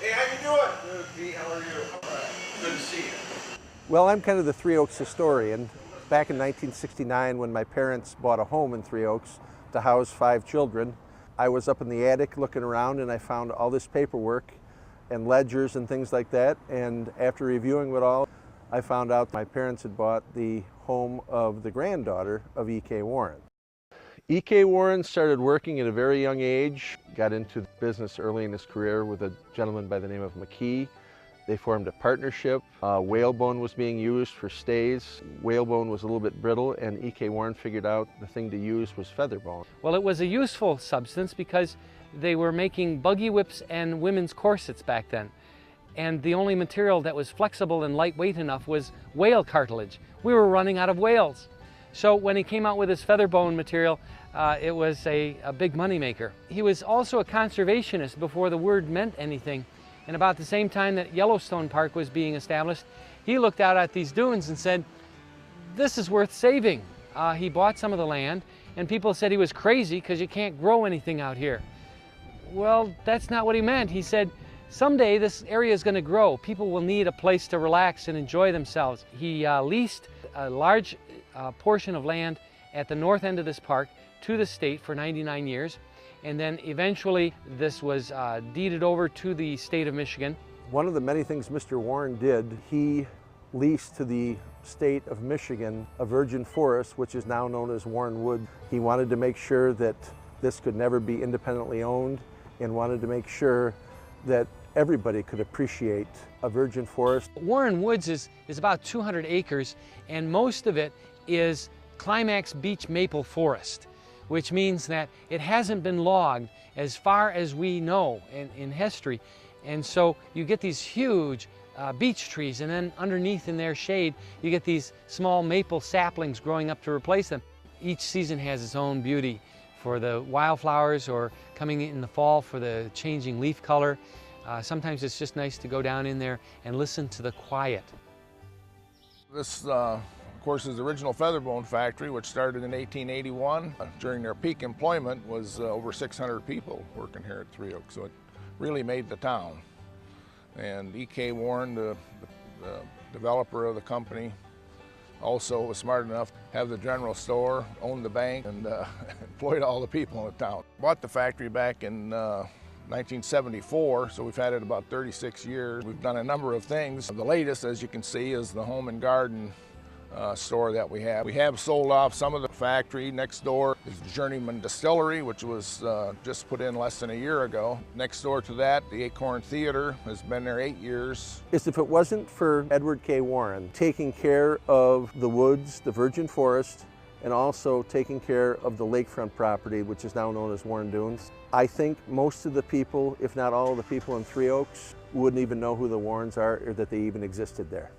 Hey, how you doing? Good, Pete. How are you? All right. Good to see you. Well, I'm kind of the Three Oaks historian. Back in 1969, when my parents bought a home in Three Oaks to house 5 children, I was up in the attic looking around and I found all this paperwork and ledgers and things like that. And after reviewing it all, I found out my parents had bought the home of the granddaughter of E.K. Warren. E.K. Warren started working at a very young age, got into business early in his career with a gentleman by the name of McKee. They formed a partnership. Whalebone was being used for stays. Whalebone was a little bit brittle, and E.K. Warren figured out the thing to use was featherbone. Well, it was a useful substance because they were making buggy whips and women's corsets back then. And the only material that was flexible and lightweight enough was whale cartilage. We were running out of whales. So when he came out with his featherbone material, it was a big moneymaker. He was also a conservationist before the word meant anything. And about the same time that Yellowstone Park was being established, he looked out at these dunes and said, this is worth saving. He bought some of the land, and people said he was crazy because you can't grow anything out here. Well, that's not what he meant. He said, someday this area is going to grow. People will need a place to relax and enjoy themselves. He leased a large portion of land at the north end of this park to the state for 99 years. And then eventually this was deeded over to the state of Michigan. One of the many things Mr. Warren did, he leased to the state of Michigan a virgin forest, which is now known as Warren Wood. He wanted to make sure that this could never be independently owned and wanted to make sure that everybody could appreciate a virgin forest. Warren Woods is about 200 acres, and most of it is climax beech maple forest, which means that it hasn't been logged as far as we know in history. And so you get these huge beech trees, and then underneath in their shade, you get these small maple saplings growing up to replace them. Each season has its own beauty for the wildflowers, or coming in the fall for the changing leaf color. Sometimes it's just nice to go down in there and listen to the quiet. This, of course, is the original Featherbone factory, which started in 1881. During their peak employment was over 600 people working here at Three Oaks, so it really made the town. And E.K. Warren, the developer of the company, also was smart enough to have the general store, owned the bank, and employed all the people in the town. Bought the factory back in 1974, so we've had it about 36 years. We've done a number of things. The latest, as you can see, is the home and garden store that we have. We have sold off some of the factory. Next door is the Journeyman Distillery, which was just put in less than a year ago. Next door to that, the Acorn Theater has been there 8 years. If it wasn't for Edward K. Warren taking care of the woods, the virgin forest, and also taking care of the lakefront property, which is now known as Warren Dunes, I think most of the people, if not all of the people in Three Oaks, wouldn't even know who the Warrens are or that they even existed there.